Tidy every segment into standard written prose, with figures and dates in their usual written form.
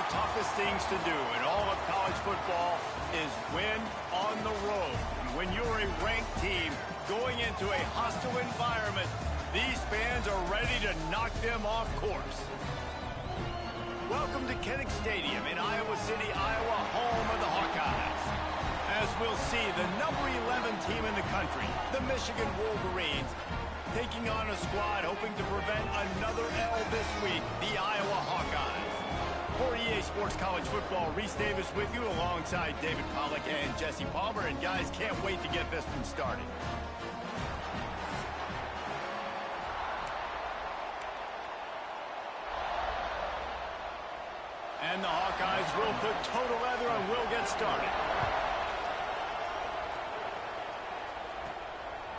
toughest things to do in all of college football is win on the road. And when you're a ranked team going into a hostile environment, these fans are ready to knock them off course. Welcome to Kinnick Stadium in Iowa City, Iowa, home of the Hawkeyes. As we'll see, the number 11 team in the country, the Michigan Wolverines, taking on a squad hoping to prevent another L this week, the Iowa Hawkeyes. For EA Sports College Football, Reese Davis with you alongside David Pollack and Jesse Palmer. And guys, can't wait to get this one started. And the Hawkeyes will put total leather and will get started.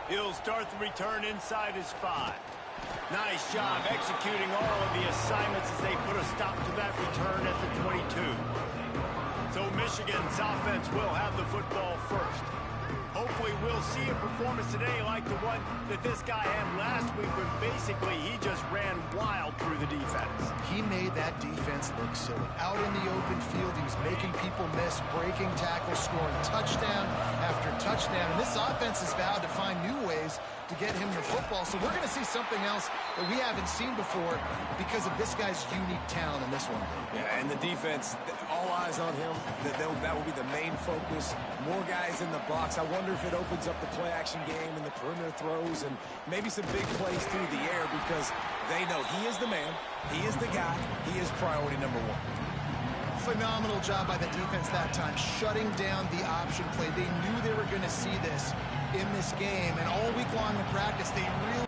He'll start the return inside his 5. Nice job executing all of the assignments as they put a stop to that return at the 22. So Michigan's offense will have the football first. Hopefully we'll see a performance today like the one that this guy had last week when basically he just ran wild through the defense. He made that defense look silly. Out in the open field, he was making people miss, breaking tackles, scoring touchdown after touchdown. And this offense has vowed to find new ways to get him the football. So we're going to see something else that we haven't seen before because of this guy's unique talent in this one. Yeah, and the defense, all eyes on him. That will be the main focus. More guys in the box. I wonder if it opens up the play-action game and the perimeter throws and maybe some big plays through the air because they know he is the man, he is the guy, he is priority number 1. Phenomenal job by the defense that time, shutting down the option play. They knew they were going to see this in this game, and all week long in practice, they really...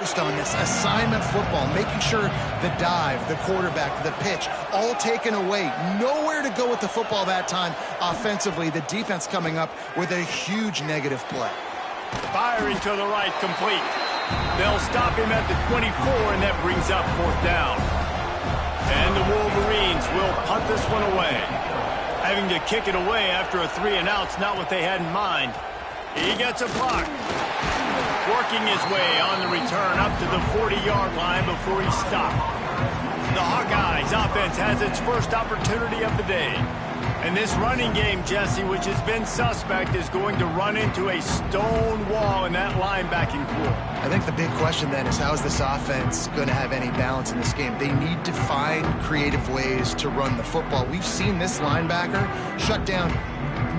Just on this assignment football, making sure the dive, the quarterback, the pitch, all taken away. Nowhere to go with the football that time offensively. The defense coming up with a huge negative play. Firing to the right, complete. They'll stop him at the 24, and that brings up 4th down. And the Wolverines will punt this one away. Having to kick it away after a 3-and-out's not what they had in mind. He gets a block. Working his way on the return up to the 40-yard line before he's stopped. The Hawkeyes offense has its first opportunity of the day. And this running game, Jesse, which has been suspect, is going to run into a stone wall in that linebacking core. I think the big question then is how is this offense going to have any balance in this game? They need to find creative ways to run the football. We've seen this linebacker shut down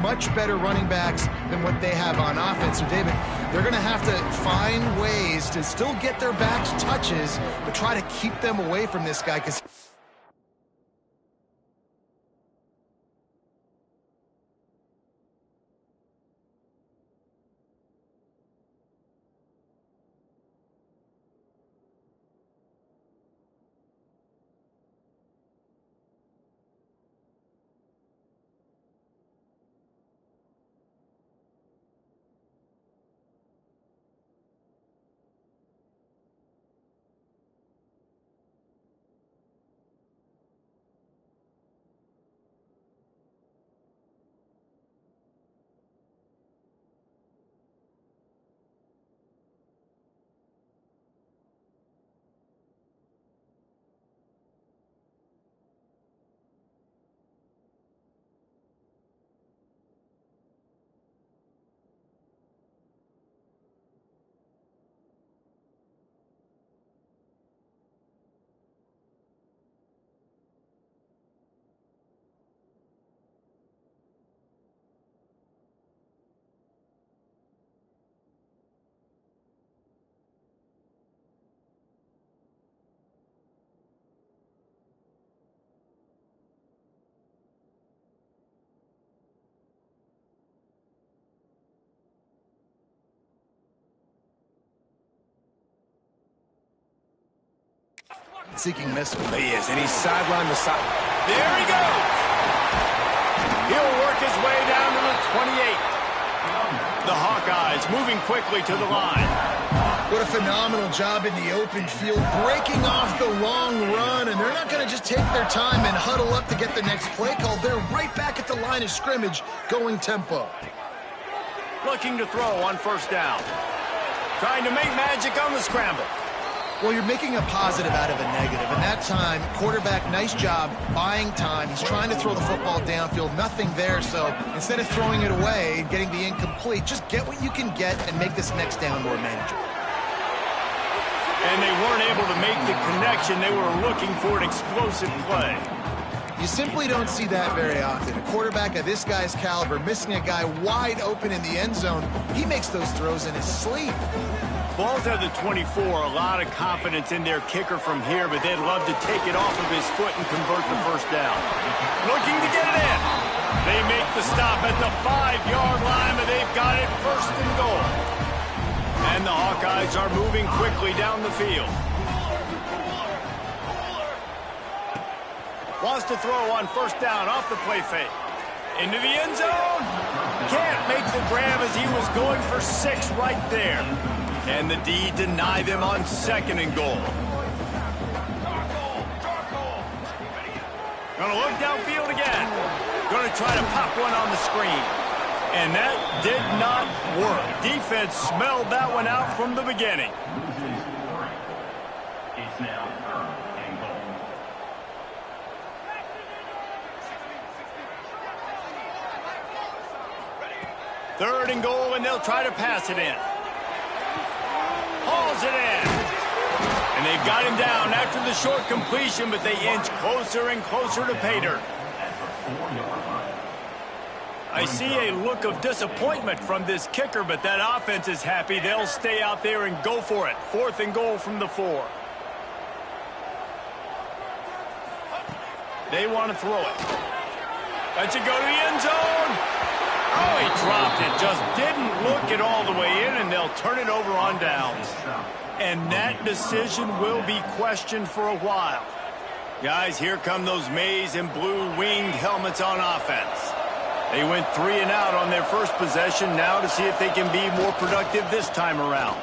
much better running backs than what they have on offense. So, David, they're going to have to find ways to still get their backs touches, but try to keep them away from this guy because... seeking missile. He is, and he's sideline to side. There he goes. He'll work his way down to the 28. The Hawkeyes moving quickly to the line. What a phenomenal job in the open field, breaking off the long run, and they're not going to just take their time and huddle up to get the next play call. They're right back at the line of scrimmage, going tempo. Looking to throw on first down. Trying to make magic on the scramble. Well, you're making a positive out of a negative, and that time, quarterback, nice job, buying time. He's trying to throw the football downfield, nothing there, so instead of throwing it away and getting the incomplete, just get what you can get and make this next down more manageable. And they weren't able to make the connection. They were looking for an explosive play. You simply don't see that very often. A quarterback of this guy's caliber missing a guy wide open in the end zone. He makes those throws in his sleep. Ball's at the 24. A lot of confidence in their kicker from here, but they'd love to take it off of his foot and convert the first down. Looking to get it in. They make the stop at the 5-yard line, but they've got it first and goal. And the Hawkeyes are moving quickly down the field. Wants to throw on first down off the play fake. Into the end zone. Can't make the grab as he was going for 6 right there. And the D denied them on second and goal. Gonna look downfield again. Gonna try to pop one on the screen. And that did not work. Defense smelled that one out from the beginning. It's now third and goal. Third and goal, and they'll try to pass it in. Hauls it in. And they've got him down after the short completion, but they inch closer and closer to pay dirt. I see a look of disappointment from this kicker, but that offense is happy. They'll stay out there and go for it. 4th and goal from the 4. They want to throw it. Lets it go to the end zone. Oh, he dropped it. Just didn't look it all the way in, and they'll turn it over on downs. And that decision will be questioned for a while. Guys, here come those maize and blue winged helmets on offense. They went 3 and out on their first possession, now to see if they can be more productive this time around.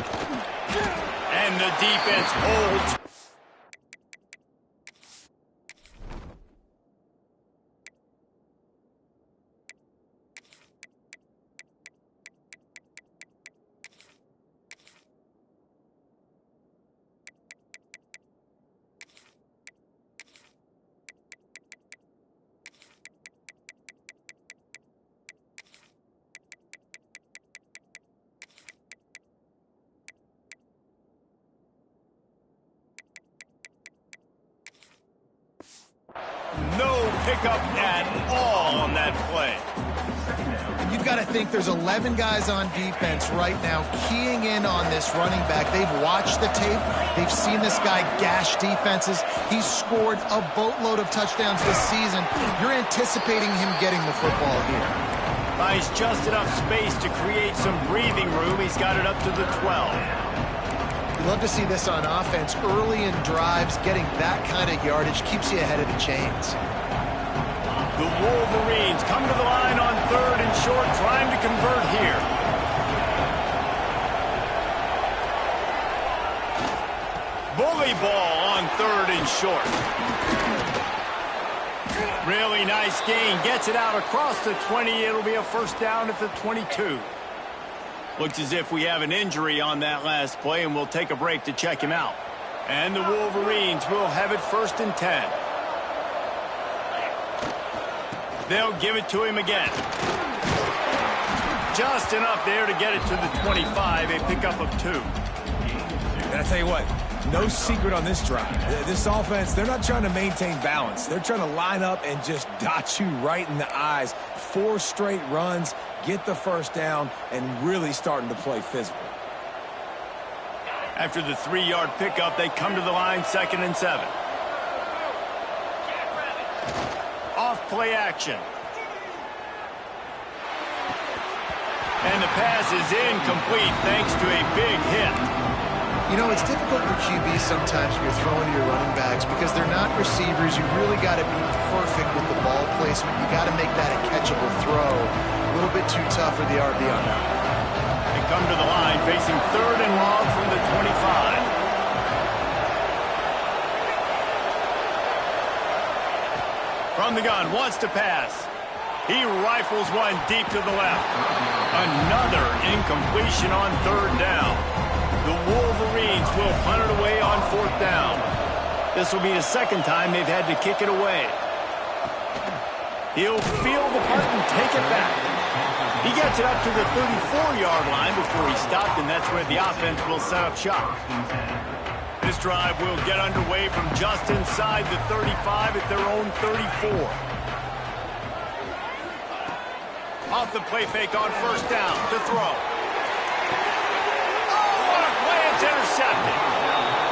And the defense holds. No pickup at all on that play. You've got to think there's 11 guys on defense right now keying in on this running back. They've watched the tape. They've seen this guy gash defenses. He's scored a boatload of touchdowns this season. You're anticipating him getting the football here. Buys just enough space to create some breathing room. He's got it up to the 12. You love to see this on offense. Early in drives, getting that kind of yardage keeps you ahead of the chains. The Wolverines come to the line on 3rd and short, trying to convert here. Bully ball on 3rd and short. Really nice gain. Gets it out across the 20. It'll be a first down at the 22. Looks as if we have an injury on that last play, and we'll take a break to check him out. And the Wolverines will have it 1st and 10. They'll give it to him again. Just enough there to get it to the 25, a pickup of 2. And I tell you what, no secret on this drive. This offense, they're not trying to maintain balance. They're trying to line up and just dot you right in the eyes. 4 straight runs, get the first down, and really starting to play physical. After the 3-yard pickup, they come to the line 2nd and 7. Off play action. And the pass is incomplete thanks to a big hit. You know, it's difficult for QBs sometimes when you're throwing to your running backs because they're not receivers. You really got to be perfect with the ball placement. You got to make that a catchable throw. A little bit too tough for the RB on that. They come to the line facing 3rd and long from the 25. From the gun, wants to pass. He rifles one deep to the left. Another incompletion on 3rd down. The Wolverines will punt it away on 4th down. This will be the 2nd time they've had to kick it away. He'll field the punt and take it back. He gets it up to the 34-yard line before he stopped, and that's where the offense will set up shop. This drive will get underway from just inside the 35 at their own 34. Off the play fake on 1st down to throw. It's intercepted.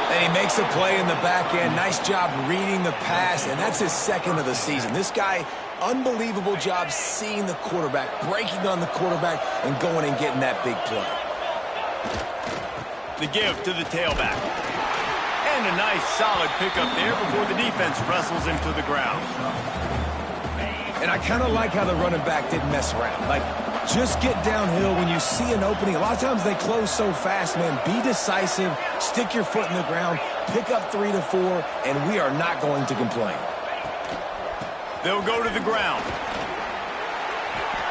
And he makes a play in the back end. Nice job reading the pass, and that's his 2nd of the season. This guy, unbelievable job seeing the quarterback, breaking on the quarterback, and going and getting that big play. The give to the tailback. And a nice solid pickup there before the defense wrestles him to the ground. And I kind of like how the running back didn't mess around. Like, just get downhill when you see an opening. A lot of times they close so fast, man. Be decisive, stick your foot in the ground, pick up 3 to 4, and we are not going to complain. They'll go to the ground.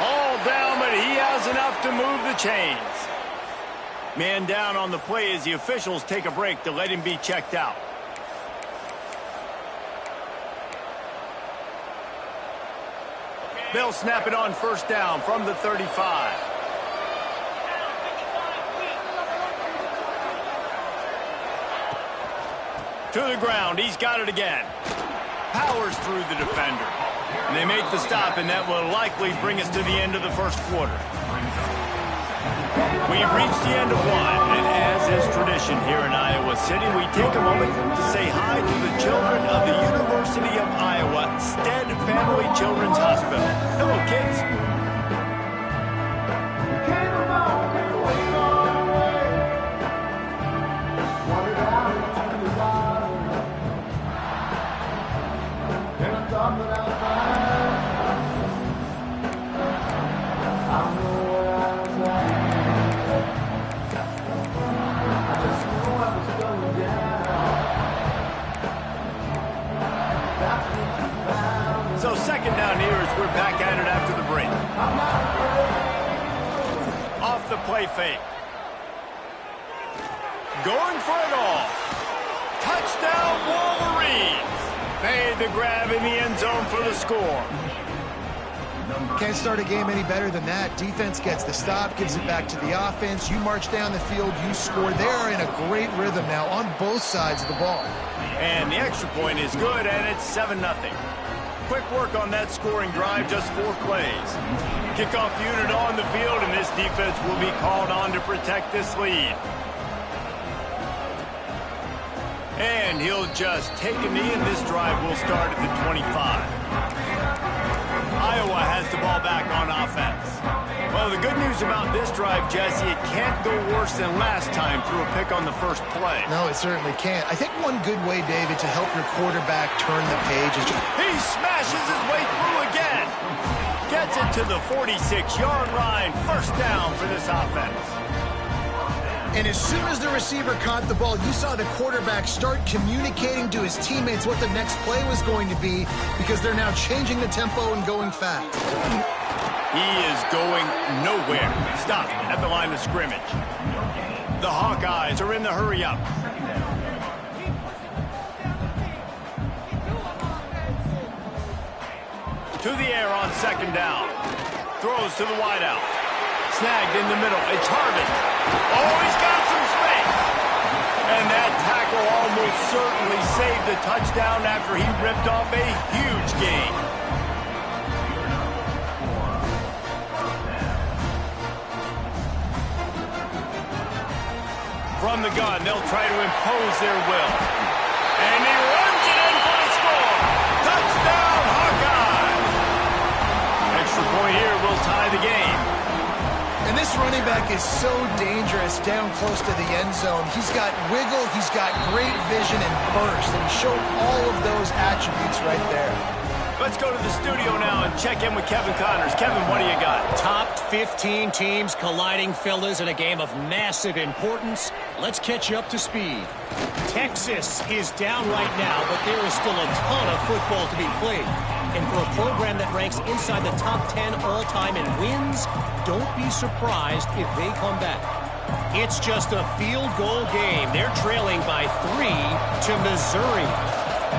All down, but he has enough to move the chains. Man down on the play as the officials take a break to let him be checked out. They'll snap it on 1st down from the 35. To the ground. He's got it again. Powers through the defender. And they make the stop, and that will likely bring us to the end of the 1st quarter. We've reached the end of one, and as is tradition here in Iowa City, we take a moment to say hi to the children of the University of Iowa Stead Family Children's Hospital. Hello, kids. So 2nd down here as we're back at it after the break. Off the play fake. Going for it all. Touchdown Wolverines. Made the grab in the end zone for the score. Can't start a game any better than that. Defense gets the stop, gives it back to the offense. You march down the field, you score. They're in a great rhythm now on both sides of the ball. And the extra point is good, and it's 7-0. Quick work on that scoring drive, just 4 plays. Kickoff unit on the field, and this defense will be called on to protect this lead. And he'll just take a knee, and this drive will start at the 25. Iowa has the ball back on offense. Well, the good news about this drive, Jesse, it can't go worse than last time through a pick on the 1st play. No, it certainly can't. I think one good way, David, to help your quarterback turn the page is just... He smashes his way through again. Gets it to the 46-yard line. 1st down for this offense. And as soon as the receiver caught the ball, you saw the quarterback start communicating to his teammates what the next play was going to be because they're now changing the tempo and going fast. He is going nowhere. Stop at the line of scrimmage. The Hawkeyes are in the hurry-up. To the air on 2nd down. Throws to the wideout. Snagged in the middle. It's Harvin. Oh, he's got some space. And that tackle almost certainly saved the touchdown after he ripped off a huge gain. From the gun, they'll try to impose their will. And he runs it in for the score. Touchdown, Hawkeye! Extra point here will tie the game. And this running back is so dangerous down close to the end zone. He's got wiggle, he's got great vision and burst, and he showed all of those attributes right there. Let's go to the studio now and check in with Kevin Connors. Kevin, what do you got? Top 15 teams colliding, fellas, in a game of massive importance. Let's catch you up to speed. Texas is down right now, but there is still a ton of football to be played. And for a program that ranks inside the top 10 all-time in wins, don't be surprised if they come back. It's just a field goal game. They're trailing by 3 to Missouri.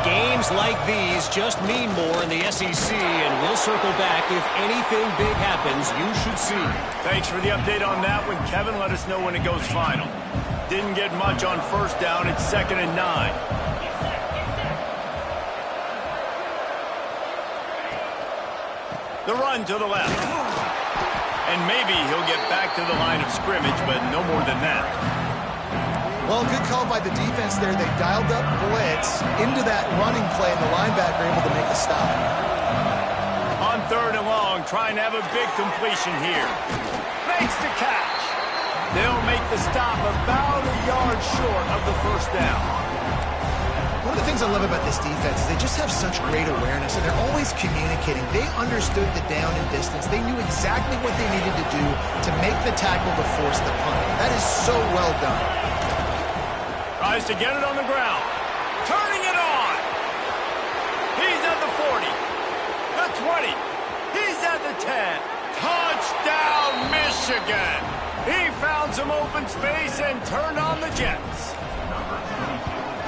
Games like these just mean more in the SEC, and we'll circle back if anything big happens you should see. Thanks for the update on that one, Kevin. Let us know when it goes final. Didn't get much on first down. It's 2nd and 9. The run to the left. And maybe he'll get back to the line of scrimmage, but no more than that. Well, good call by the defense there. They dialed up blitz into that running play, and the linebacker able to make the stop. On 3rd and long, trying to have a big completion here. Makes the catch. They'll make the stop about a yard short of the first down. One of the things I love about this defense is they just have such great awareness, and they're always communicating. They understood the down and distance. They knew exactly what they needed to do to make the tackle to force the punt. That is so well done. Tries to get it on the ground. Turning it on. He's at the 40. The 20. He's at the 10. Touchdown, Michigan. He found some open space and turned on the Jets.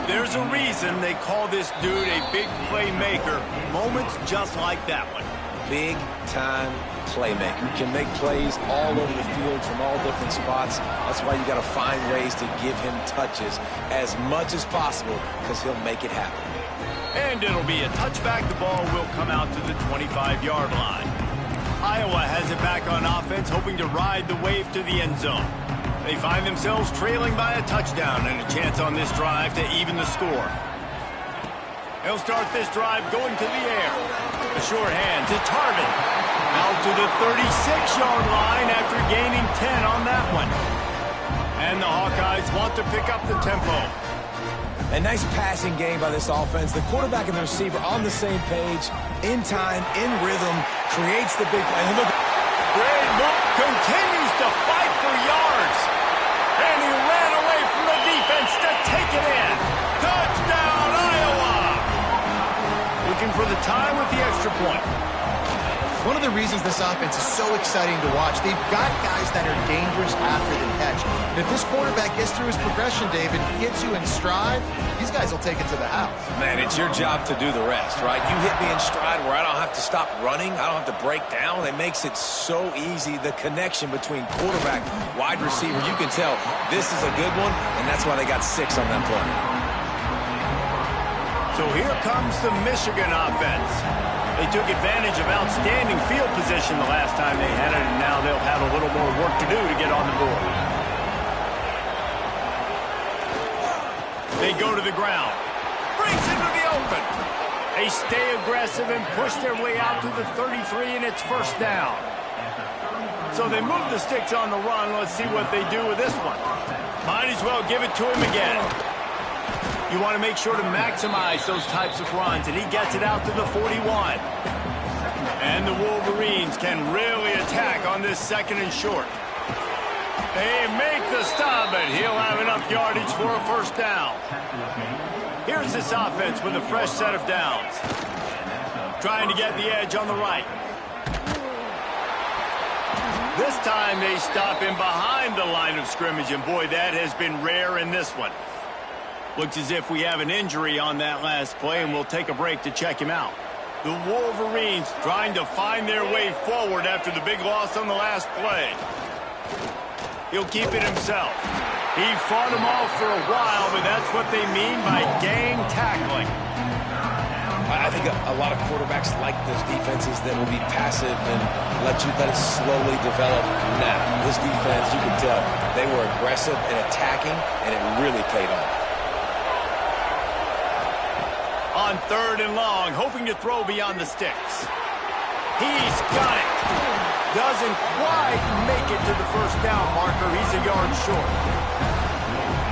There's a reason they call this dude a big playmaker. Moments just like that one. Big-time playmaker. Can make plays all over the field from all different spots. That's why you got to find ways to give him touches as much as possible, because he'll make it happen. And it'll be a touchback. The ball will come out to the 25-yard line. Iowa has it back on offense, hoping to ride the wave to the end zone. They find themselves trailing by a touchdown and a chance on this drive to even the score. They'll start this drive going to the air. A short hand to Tarvin. Out to the 36-yard line after gaining 10 on that one. And the Hawkeyes want to pick up the tempo. A nice passing game by this offense. The quarterback and the receiver on the same page, in time, in rhythm, creates the big play. Look, Great move. Continues to fight for yards. And he ran away from the defense to take it in. Touchdown, Iowa! Looking for the time with the extra point. One of the reasons this offense is so exciting to watch, they've got guys that are dangerous after the catch. And if this quarterback gets through his progression, David, gets you in stride, these guys will take it to the house. man, it's your job to do the rest, right? You hit me in stride where I don't have to stop running. I don't have to break down. It makes it so easy. The connection between quarterback, wide receiver, you can tell this is a good one, and that's why they got 6 on that play. So here comes the Michigan offense. They took advantage of outstanding field position the last time they had it, and now they'll have a little more work to do to get on the board. They go to the ground. Brings into the open. They stay aggressive and push their way out to the 33, and it's first down. So they move the sticks on the run. Let's see what they do with this one. Might as well give it to him again. You want to make sure to maximize those types of runs, and he gets it out to the 41. And the Wolverines can really attack on this 2nd and short. They make the stop, but he'll have enough yardage for a first down. Here's this offense with a fresh set of downs. Trying to get the edge on the right. This time they stop him behind the line of scrimmage, and boy, that has been rare in this one. Looks as if we have an injury on that last play, and we'll take a break to check him out. The Wolverines trying to find their way forward after the big loss on the last play. He'll keep it himself. He fought them off for a while, but that's what they mean by gang tackling. I think a lot of quarterbacks like those defenses that will be passive and let it slowly develop. Now, this defense, you can tell, they were aggressive and attacking, and it really paid off. On 3rd and long, hoping to throw beyond the sticks. He's got it. Doesn't quite make it to the first down marker. He's a yard short.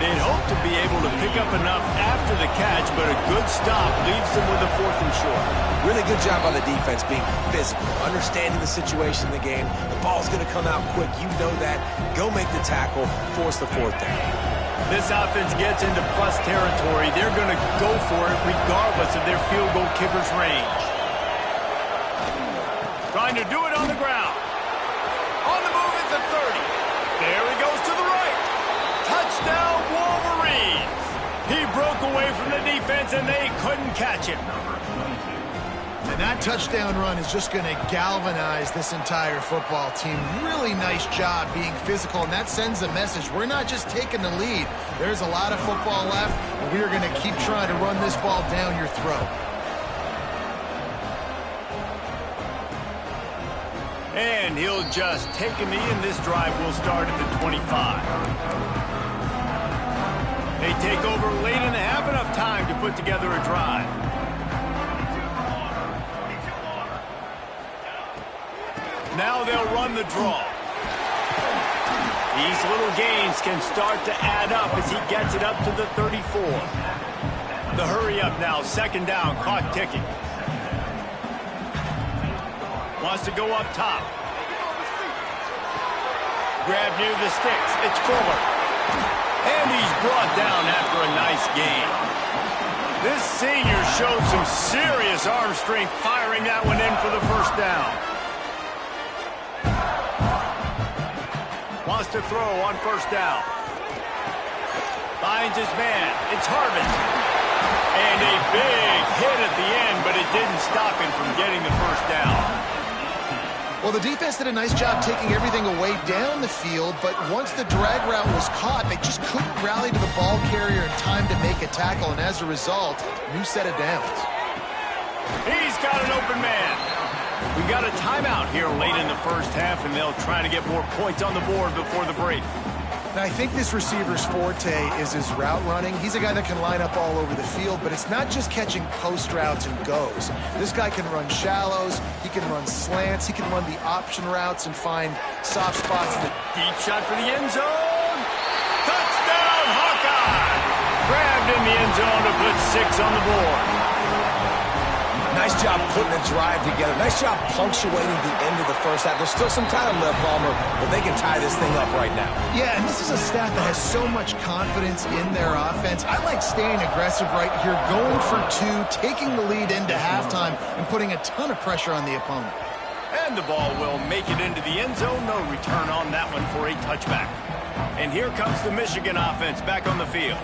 They'd hope to be able to pick up enough after the catch, but a good stop leaves them with a 4th and short. Really good job by the defense being physical, understanding the situation in the game. The ball's going to come out quick. You know that. Go make the tackle, force the 4th down. This offense gets into plus territory. They're going to go for it regardless of their field goal kicker's range. Trying to do it on the ground. On the move at the 30. There he goes to the right. Touchdown, Wolverines. He broke away from the defense, and they couldn't catch him. And that touchdown run is just going to galvanize this entire football team. Really nice job being physical, and that sends a message. We're not just taking the lead. There's a lot of football left, and we are going to keep trying to run this ball down your throat. And he'll just take a knee, and this drive will start at the 25. They take over late in the half, enough time to put together a drive. Now they'll run the draw. These little gains can start to add up as he gets it up to the 34. The hurry up now, 2nd down, clock ticking. Wants to go up top. Grab near the sticks. It's Fuller. And he's brought down after a nice gain. This senior showed some serious arm strength firing that one in for the 1st down. Wants to throw on 1st down. Finds his man. It's Harvin. And a big hit at the end, but it didn't stop him from getting the 1st down. Well, the defense did a nice job taking everything away down the field, but once the drag route was caught, they just couldn't rally to the ball carrier in time to make a tackle, and as a result, new set of downs. He's got an open man. We got a timeout here late in the 1st half, and they'll try to get more points on the board before the break. Now, I think this receiver's forte is his route running. He's a guy that can line up all over the field, but it's not just catching post routes and goes. This guy can run shallows, he can run slants, he can run the option routes and find soft spots in the deep shot for the end zone. Touchdown, Hawkeye! Grabbed in the end zone to put 6 on the board. Nice job putting a drive together. Nice job punctuating the end of the 1st half. There's still some time left, Palmer, but they can tie this thing up right now. Yeah, and this is a staff that has so much confidence in their offense. I like staying aggressive right here, going for 2, taking the lead into halftime, and putting a ton of pressure on the opponent. And the ball will make it into the end zone. No return on that one for a touchback. And here comes the Michigan offense back on the field.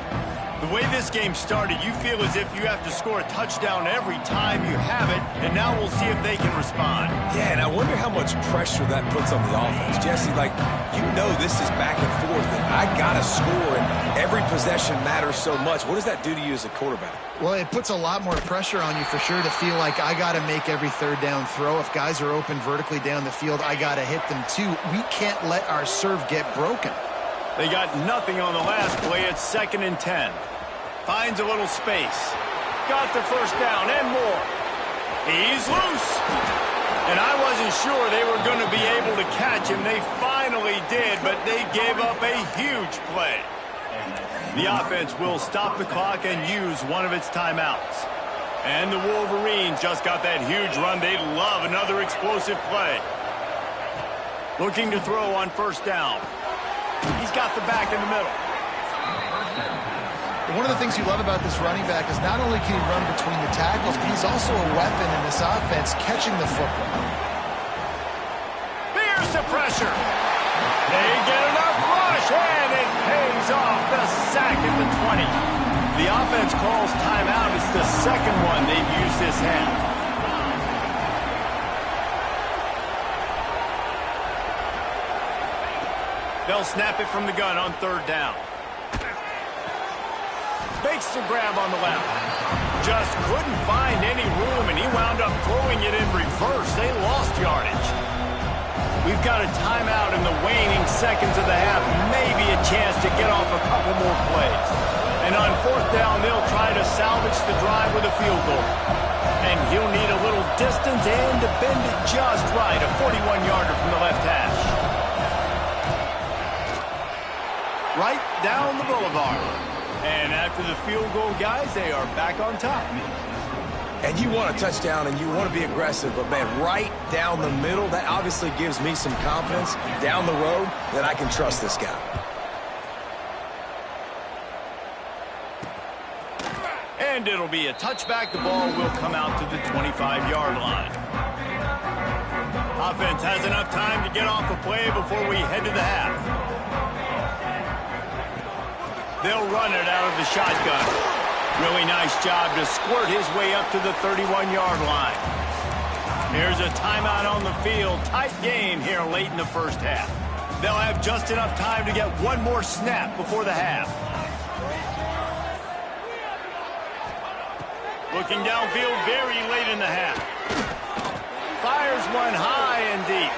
The way this game started, you feel as if you have to score a touchdown every time you have it, and now we'll see if they can respond. Yeah, and I wonder how much pressure that puts on the offense. Jesse, you know this is back and forth, and I got to score, and every possession matters so much. What does that do to you as a quarterback? Well, it puts a lot more pressure on you for sure to feel like I got to make every 3rd down throw. If guys are open vertically down the field, I got to hit them too. We can't let our serve get broken. They got nothing on the last play. It's 2nd and 10. Finds a little space. Got the 1st down and more. He's loose. And I wasn't sure they were going to be able to catch him. They finally did, but they gave up a huge play. The offense will stop the clock and use one of its timeouts. And the Wolverines just got that huge run. They love another explosive play. Looking to throw on 1st down. He's got the back in the middle. One of the things you love about this running back is not only can he run between the tackles, but he's also a weapon in this offense catching the football. Here's the pressure. They get enough rush, and it pays off. The sack at the 20. The offense calls timeout. It's the 2nd one they've used this half. They'll snap it from the gun on 3rd down. Makes the grab on the left. Just couldn't find any room, and he wound up throwing it in reverse. They lost yardage. We've got a timeout in the waning seconds of the half. Maybe a chance to get off a couple more plays. And on 4th down, they'll try to salvage the drive with a field goal. And he'll need a little distance and to bend it just right. A 41-yarder from the left hash. Right down the boulevard. And after the field goal, guys, they are back on top. And you want a touchdown and you want to be aggressive, but, man, right down the middle, that obviously gives me some confidence down the road that I can trust this guy. And it'll be a touchback. The ball will come out to the 25-yard line. Offense has enough time to get off a play before we head to the half. They'll run it out of the shotgun. Really nice job to squirt his way up to the 31-yard line. Here's a timeout on the field. Tight game here late in the first half. They'll have just enough time to get one more snap before the half. Looking downfield very late in the half. Fires one high and deep.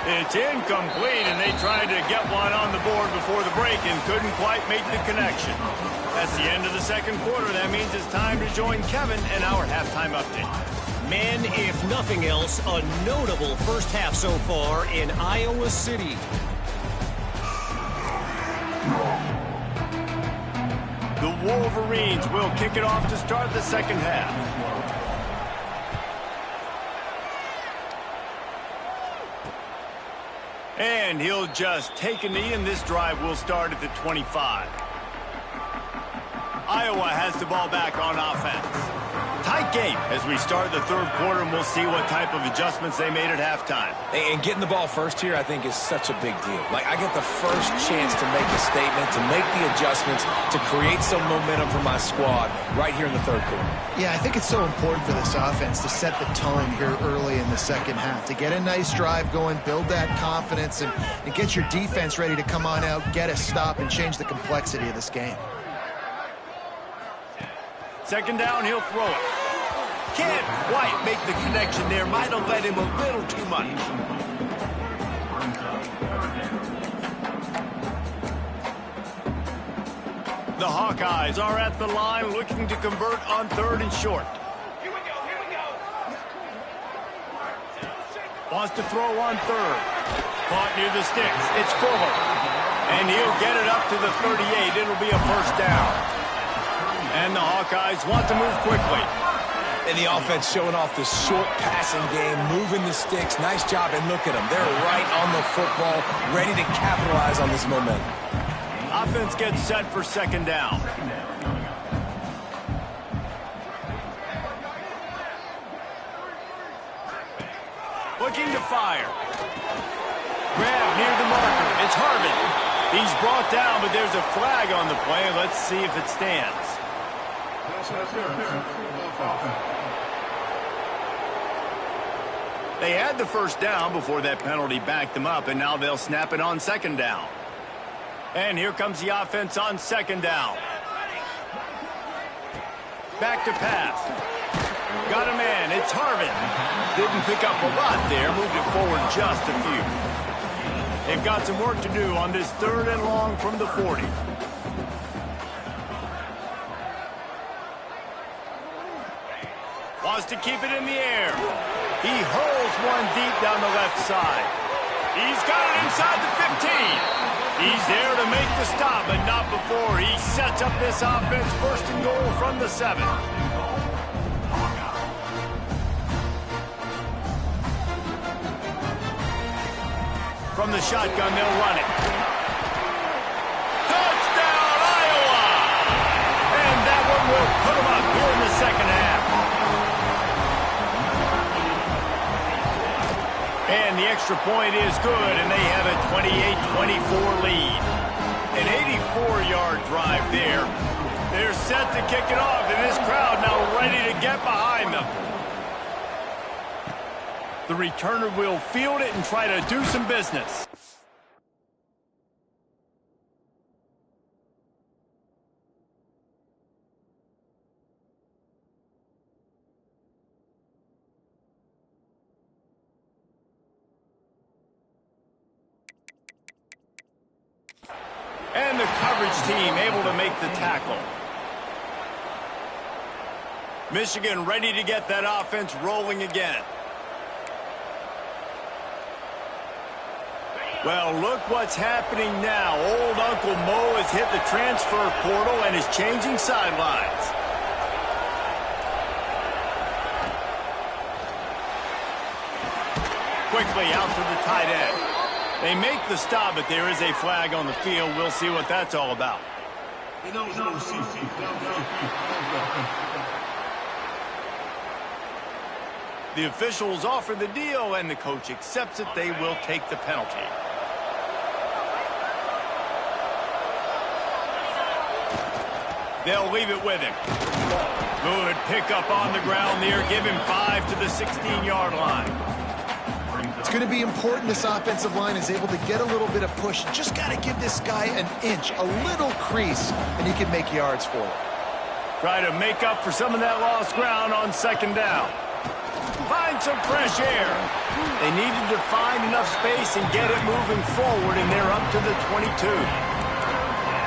It's incomplete, and they tried to get one on the board before the break and couldn't quite make the connection. That's the end of the second quarter. That means it's time to join Kevin in our halftime update. Men, if nothing else, a notable first half so far in Iowa City. The Wolverines will kick it off to start the second half. And he'll just take a knee, and this drive will start at the 25. Iowa has the ball back on offense. Tight game as we start the third quarter, and we'll see what type of adjustments they made at halftime. And getting the ball first here, I think, is such a big deal. Like, I get the first chance to make a statement, to make the adjustments, to create some momentum for my squad right here in the third quarter. Yeah, I think it's so important for this offense to set the tone here early in the second half, to get a nice drive going, build that confidence, and get your defense ready to come on out, get a stop, and change the complexity of this game. Second down, he'll throw it. Can't quite make the connection there. Might have led him a little too much. The Hawkeyes are at the line looking to convert on third and short. Here we go. Wants to throw on third. Caught near the sticks. It's Fuller. And he'll get it up to the 38. It'll be a first down. And the Hawkeyes want to move quickly. And the offense showing off the short passing game, moving the sticks. Nice job, and look at them. They're right on the football, ready to capitalize on this momentum. Offense gets set for second down. Looking to fire. Grab near the marker. It's Harvin. He's brought down, but there's a flag on the play. Let's see if it stands. They had the first down before that penalty backed them up, and now they'll snap it on second down. And here comes the offense on second down. Back to pass. Got a man. It's Harvin. Didn't pick up a lot there. Moved it forward just a few. They've got some work to do on this third and long from the 40. Wants to keep it in the air. He hurls one deep down the left side. He's got it inside the 15. He's there to make the stop, but not before he sets up this offense first and goal from the 7. From the shotgun, they'll run it. Touchdown, Iowa! And that one will put them up here in the second half. And the extra point is good, and they have a 28-24 lead. An 84-yard drive there. They're set to kick it off, and this crowd now ready to get behind them. The returner will field it and try to do some business. And the coverage team able to make the tackle. Michigan ready to get that offense rolling again. Well, look what's happening now. Old Uncle Mo has hit the transfer portal and is changing sidelines. Quickly out to the tight end. They make the stop, but there is a flag on the field. We'll see what that's all about. The officials offer the deal, and the coach accepts it. They will take the penalty. They'll leave it with him. Good pickup on the ground there. Give him 5 to the 16-yard line. It's going to be important this offensive line is able to get a little bit of push. Just got to give this guy an inch, a little crease, and he can make yards for it. Try to make up for some of that lost ground on second down. Find some fresh air. They needed to find enough space and get it moving forward, and they're up to the 22.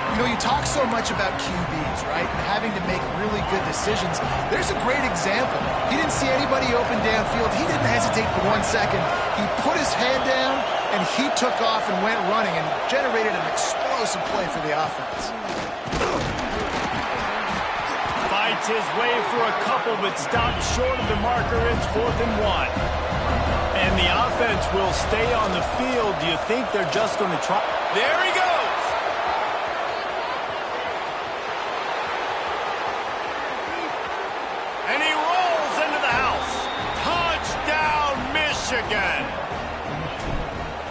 You know, you talk so much about QBs, right? And having to make really good decisions. There's a great example. He didn't see anybody open downfield. He didn't hesitate for 1 second. He put his head down, and he took off and went running and generated an explosive play for the offense. Fights his way for a couple, but stops short of the marker. It's 4th and 1. And the offense will stay on the field. Do you think they're just going to try? There he goes. And he rolls into the house. Touchdown, Michigan.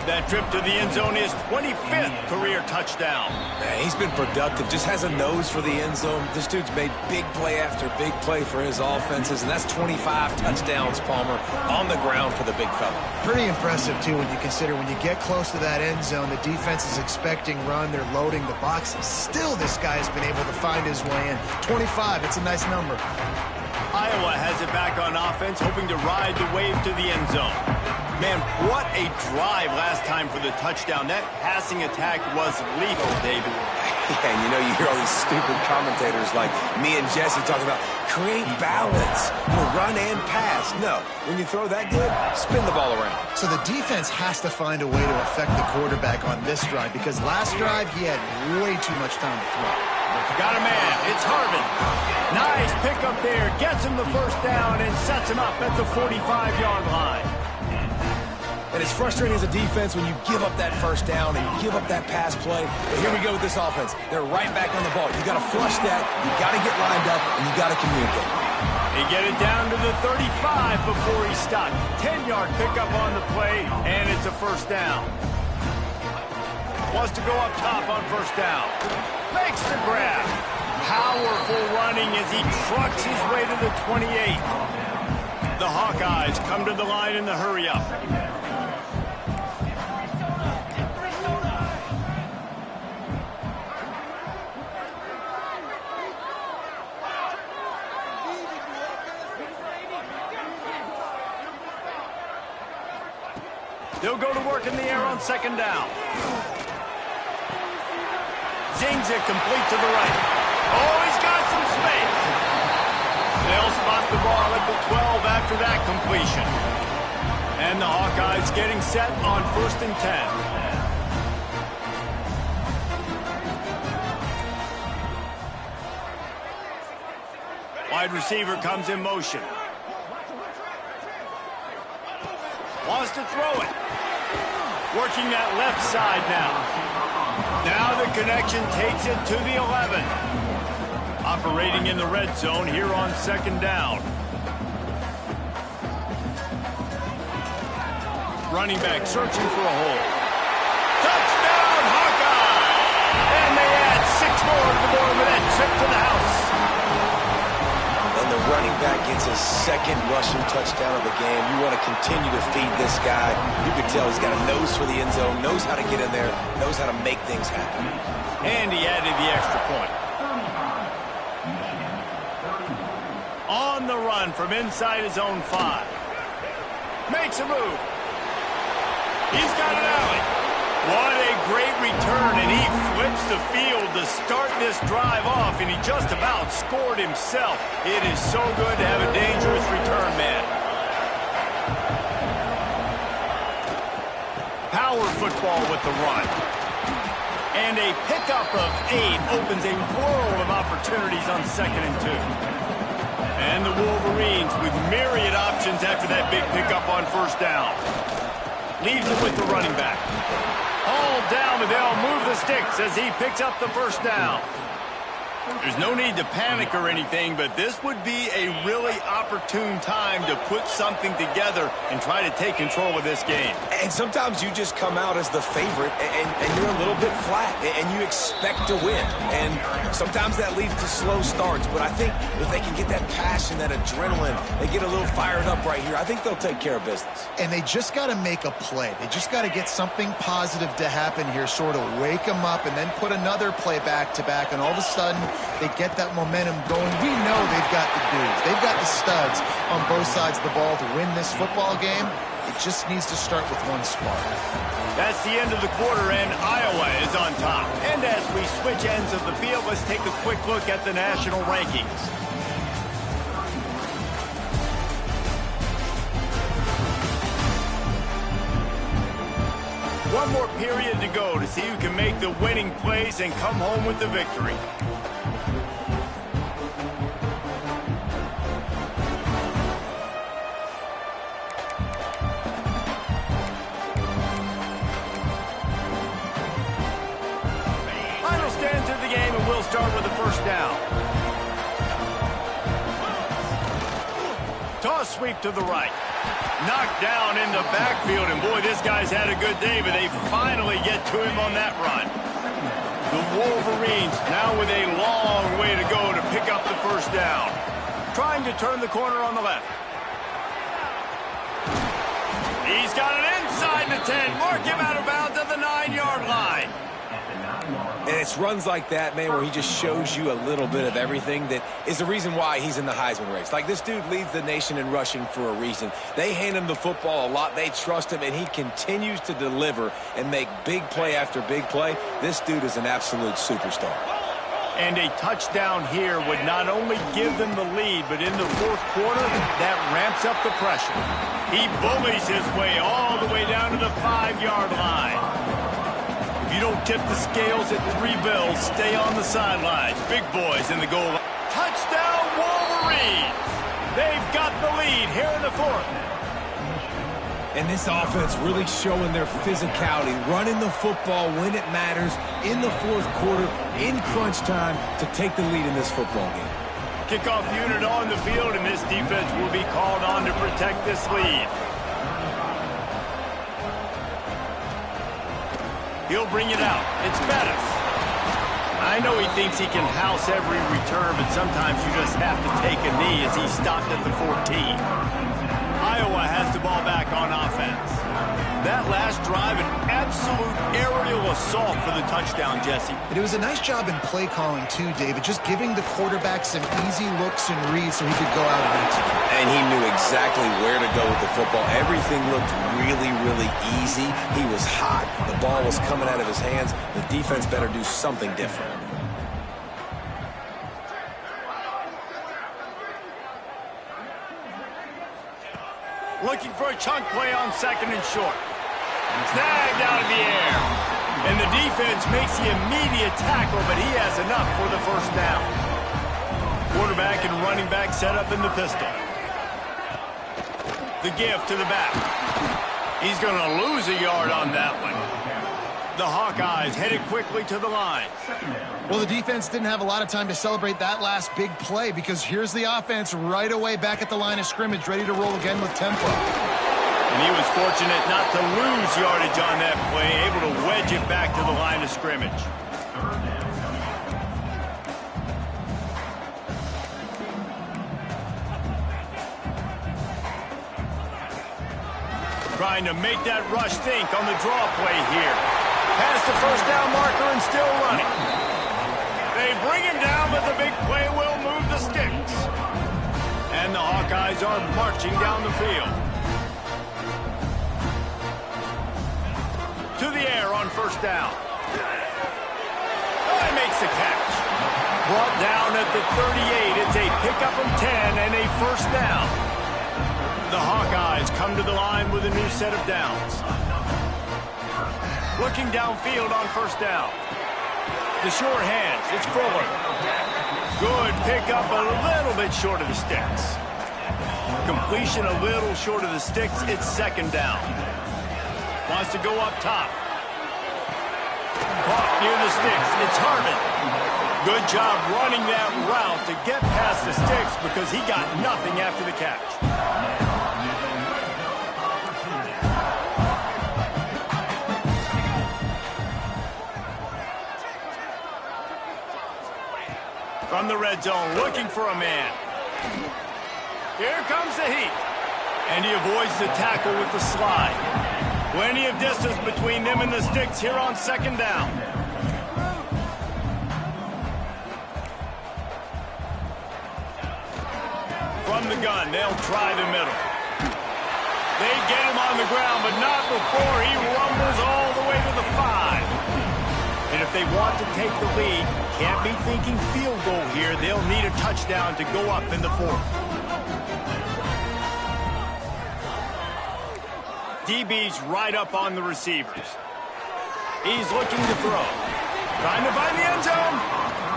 That trip to the end zone is 25th career touchdown. Man, he's been productive. Just has a nose for the end zone. This dude's made big play after big play for his offenses, and that's 25 touchdowns, Palmer, on the ground for the big fella. Pretty impressive, too, when you consider when you get close to that end zone, the defense is expecting run. They're loading the boxes. Still, this guy has been able to find his way in. 25, it's a nice number. Iowa has it back on offense, hoping to ride the wave to the end zone. Man, what a drive last time for the touchdown. That passing attack was lethal, David. Yeah, and you know, you hear all these stupid commentators like me and Jesse talking about create balance, run and pass. No, when you throw that good, spin the ball around. So the defense has to find a way to affect the quarterback on this drive because last drive he had way too much time to throw. Got a man. It's Harvin. Nice pickup there. Gets him the first down and sets him up at the 45-yard line. And it's frustrating as a defense when you give up that first down and you give up that pass play. But here we go with this offense. They're right back on the ball. You got to flush that. You got to get lined up, and you got to communicate. They get it down to the 35 before he stopped. 10-yard pickup on the play, and it's a first down. Wants to go up top on first down. Makes the grab. Powerful running as he trucks his way to the 28. The Hawkeyes come to the line in the hurry-up. They'll go to work in the air on second down. Zings it complete to the right. Oh, he's got some space. They'll spot the ball at the 12 after that completion. And the Hawkeyes getting set on 1st and 10. Wide receiver comes in motion. Wants to throw it. Working that left side now. Now the connection takes it to the 11. Operating in the red zone here on second down. Running back searching for a hole. Touchdown, Hawkeye! And they add 6 more to the board with that trip to the house. And the running back gets his second rushing touchdown of the game. You want to continue to feed this guy. You can tell he's got a nose for the end zone, knows how to get in there, knows how to make things happen. And he added the extra point. On the run from inside his own 5. Makes a move. He's got an alley. What a great return, and he flips the field to start this drive off, and he just about scored himself. It is so good to have a dangerous return man. Power football with the run. And a pickup of 8 opens a world of opportunities on 2nd and 2. And the Wolverines with myriad options after that big pickup on 1st down. Leaves it with the running back. All down, but they'll move the sticks as he picks up the 1st down. There's no need to panic or anything, but this would be a really opportune time to put something together and try to take control of this game. And sometimes you just come out as the favorite, and you're a little bit flat, and you expect to win. And sometimes that leads to slow starts, but I think if they can get that passion, that adrenaline, they get a little fired up right here, I think they'll take care of business. And they just got to make a play. They just got to get something positive to happen here, sort of wake them up, and then put another play back-to-back, and all of a sudden, they get that momentum going. We know they've got the dudes. They've got the studs on both sides of the ball to win this football game. It just needs to start with one spark. That's the end of the quarter, and Iowa is on top. And as we switch ends of the field, let's take a quick look at the national rankings. One more period to go to see who can make the winning plays and come home with the victory. Final stands of the game, and we'll start with the 1st down. Toss sweep to the right. Knocked down in the backfield, and boy, this guy's had a good day, but they finally get to him on that run. The Wolverines now with a long way to go to pick up the 1st down. Trying to turn the corner on the left. He's got it inside the 10. Mark him out of bounds at the 9-yard line. And it's runs like that, man, where he just shows you a little bit of everything that is the reason why he's in the Heisman race. Like, this dude leads the nation in rushing for a reason. They hand him the football a lot. They trust him, and he continues to deliver and make big play after big play. This dude is an absolute superstar. And a touchdown here would not only give them the lead, but in the 4th quarter, that ramps up the pressure. He bullies his way all the way down to the 5-yard line. If you don't tip the scales at 3 bills, stay on the sidelines. Big boys in the goal line. Touchdown, Wolverines! They've got the lead here in the 4th. And this offense really showing their physicality, running the football when it matters in the 4th quarter, in crunch time, to take the lead in this football game. Kickoff unit on the field, and this defense will be called on to protect this lead. He'll bring it out. It's Bettis. I know he thinks he can house every return, but sometimes you just have to take a knee as he stopped at the 14. Iowa has the ball back on offense. That last drive, an absolute aerial assault for the touchdown, Jesse. And it was a nice job in play calling, too, David, just giving the quarterback some easy looks and reads so he could go out and execute. And he knew exactly where to go with the football. Everything looked really, really easy. He was hot. The ball was coming out of his hands. The defense better do something different. Looking for a chunk play on 2nd and short. Snagged out of the air. And the defense makes the immediate tackle, but he has enough for the 1st down. Quarterback and running back set up in the pistol. The give to the back. He's going to lose a yard on that one. The Hawkeyes headed quickly to the line. Well, the defense didn't have a lot of time to celebrate that last big play because here's the offense right away back at the line of scrimmage, ready to roll again with tempo. And he was fortunate not to lose yardage on that play, able to wedge it back to the line of scrimmage. Trying to make that rush think on the draw play here. Past the 1st down marker and still running. They bring him down, but the big play will move the sticks. And the Hawkeyes are marching down the field. To the air on first down. Oh, he makes the catch. Brought down at the 38. It's a pickup of 10 and a first down. The Hawkeyes come to the line with a new set of downs. Looking downfield on first down. The short hands. It's Fuller. Good pickup, a little bit short of the sticks. Completion a little short of the sticks. It's second down. Wants to go up top. Caught near the sticks. It's Harvin. Good job running that route to get past the sticks because he got nothing after the catch. From the red zone, looking for a man. Here comes the heat. And he avoids the tackle with the slide. Plenty of distance between them and the sticks here on second down. From the gun, they'll try the middle. They get him on the ground, but not before he rumbles all the way to the 5. And if they want to take the lead, can't be thinking field goal here. They'll need a touchdown to go up in the 4th. DB's right up on the receivers. He's looking to throw. Trying to find the end zone.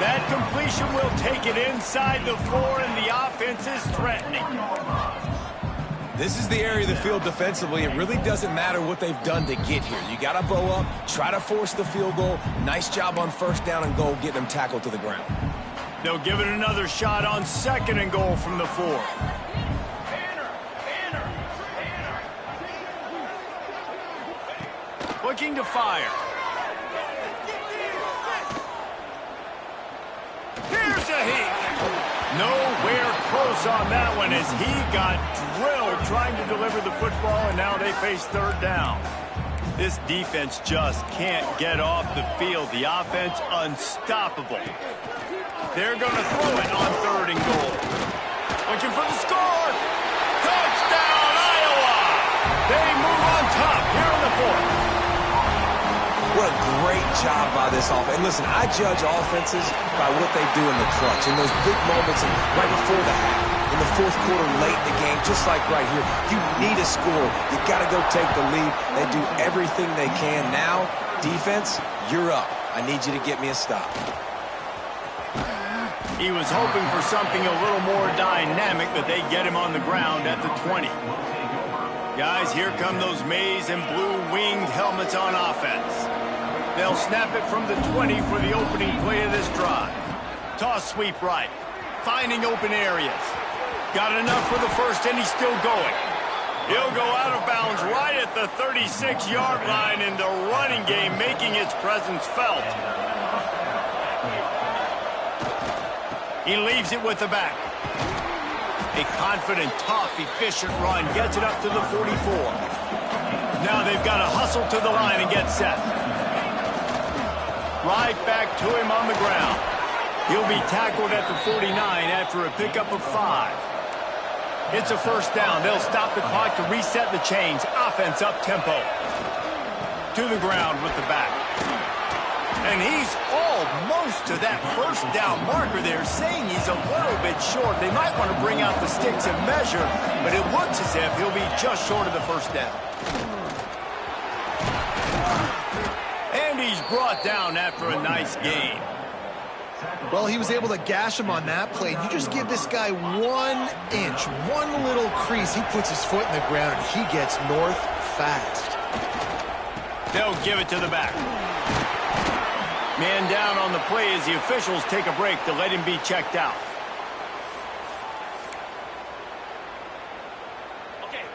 That completion will take it inside the 4, and the offense is threatening. This is the area of the field defensively. It really doesn't matter what they've done to get here. You got to bow up, try to force the field goal. Nice job on first down and goal, getting them tackled to the ground. They'll give it another shot on second and goal from the 4. Looking to fire. Here's a heat. Nowhere close on that one as he got drilled trying to deliver the football, and now they face third down. This defense just can't get off the field. The offense unstoppable. They're going to throw it on third and goal. Looking for the score. Touchdown, Iowa! They move on top here in the 4th. What a great job by this offense. And listen, I judge offenses by what they do in the clutch, in those big moments and right before the half, in the 4th quarter, late in the game, just like right here. You need a score. You got to go take the lead. They do everything they can. Now, defense, you're up. I need you to get me a stop. He was hoping for something a little more dynamic, but they get him on the ground at the 20. Guys, here come those maize and blue winged helmets on offense. They'll snap it from the 20 for the opening play of this drive. Toss sweep right. Finding open areas. Got enough for the first, and he's still going. He'll go out of bounds right at the 36-yard line, and the running game making its presence felt. He leaves it with the back. A confident, tough, efficient run gets it up to the 44. Now they've got to hustle to the line and get set. Right back to him on the ground. He'll be tackled at the 49 after a pickup of 5. It's a first down. They'll stop the clock to reset the chains. Offense up tempo. To the ground with the back. And he's almost to that first down marker there, saying he's a little bit short. They might want to bring out the sticks and measure, but it looks as if he'll be just short of the first down. And he's brought down after a nice gain. Well, he was able to gash him on that play. You just give this guy 1 inch, one little crease. He puts his foot in the ground, and he gets north fast. They'll give it to the back. Man down on the play as the officials take a break to let him be checked out.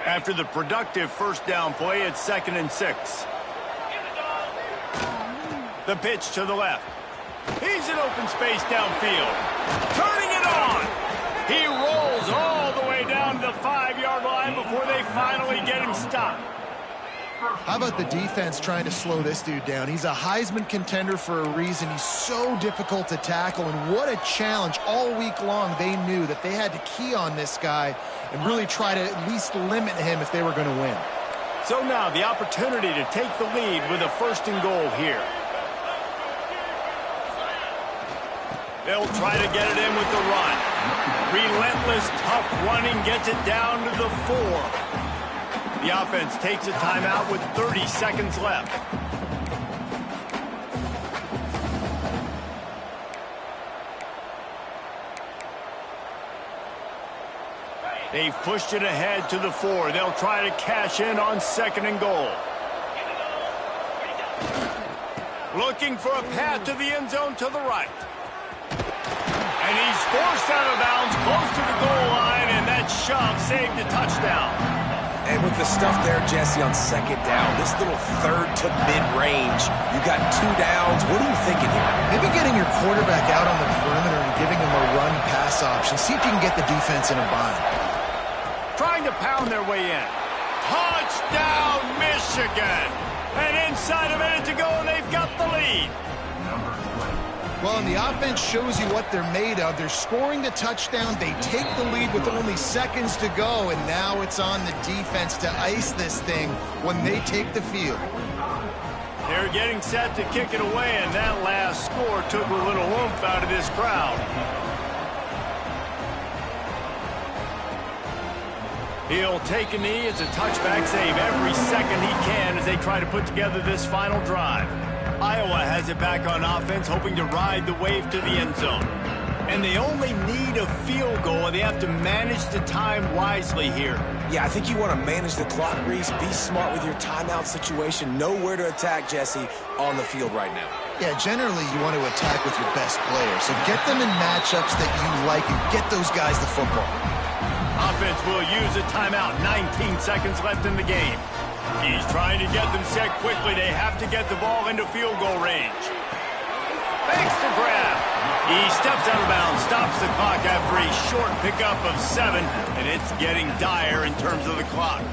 After the productive first down play, it's 2nd and 6. The pitch to the left. He's in open space downfield. Turning it on. He rolls all the way down to the 5-yard line before they finally get him stopped. How about the defense trying to slow this dude down? He's a Heisman contender for a reason. He's so difficult to tackle, and what a challenge. All week long, they knew that they had to key on this guy and really try to at least limit him if they were going to win. So now the opportunity to take the lead with a 1st and goal here. They'll try to get it in with the run. Relentless, tough running gets it down to the 4. The offense takes a timeout with 30 seconds left. They've pushed it ahead to the 4. They'll try to cash in on 2nd and goal. Looking for a path to the end zone to the right. And he's forced out of bounds close to the goal line, and that shove saved a touchdown. And with the stuff there, Jesse, on 2nd down, this little 3rd to mid-range, you got 2 downs. What are you thinking here? Maybe getting your quarterback out on the perimeter and giving him a run-pass option. See if you can get the defense in a bind. Trying to pound their way in. Touchdown, Michigan! And inside a minute to go, and they've got the lead. Well, and the offense shows you what they're made of. They're scoring the touchdown. They take the lead with only seconds to go, and now it's on the defense to ice this thing when they take the field. They're getting set to kick it away, and that last score took a little oomph out of this crowd. He'll take a knee. It's a touchback save every second he can as they try to put together this final drive. Iowa has it back on offense, hoping to ride the wave to the end zone. And they only need a field goal, and they have to manage the time wisely here. Yeah, I think you want to manage the clock, Reese. Be smart with your timeout situation. Know where to attack, Jesse, on the field right now. Yeah, generally you want to attack with your best players. So get them in matchups that you like and get those guys the football. Offense will use a timeout. 19 seconds left in the game. He's trying to get them set quickly. They have to get the ball into field goal range. Thanks to grab. He steps out of bounds, stops the clock after a short pickup of 7, and it's getting dire in terms of the clock.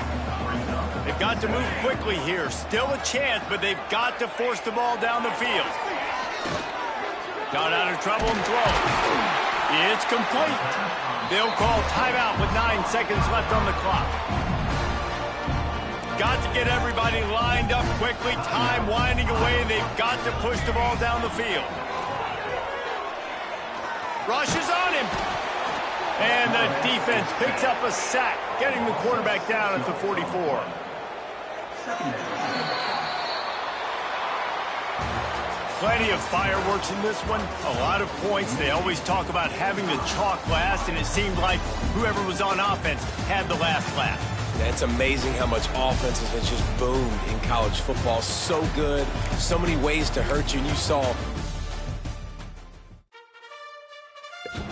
They've got to move quickly here. Still a chance, but they've got to force the ball down the field. Got out of trouble and throws. It's complete. They'll call timeout with 9 seconds left on the clock. Got to get everybody lined up quickly. Time winding away. They've got to push the ball down the field. Rushes on him. And the defense picks up a sack, getting the quarterback down at the 44. Plenty of fireworks in this one. A lot of points. They always talk about having the chalk last, and it seemed like whoever was on offense had the last laugh. Yeah, it's amazing how much offense has just boomed in college football. So good. So many ways to hurt you. And you saw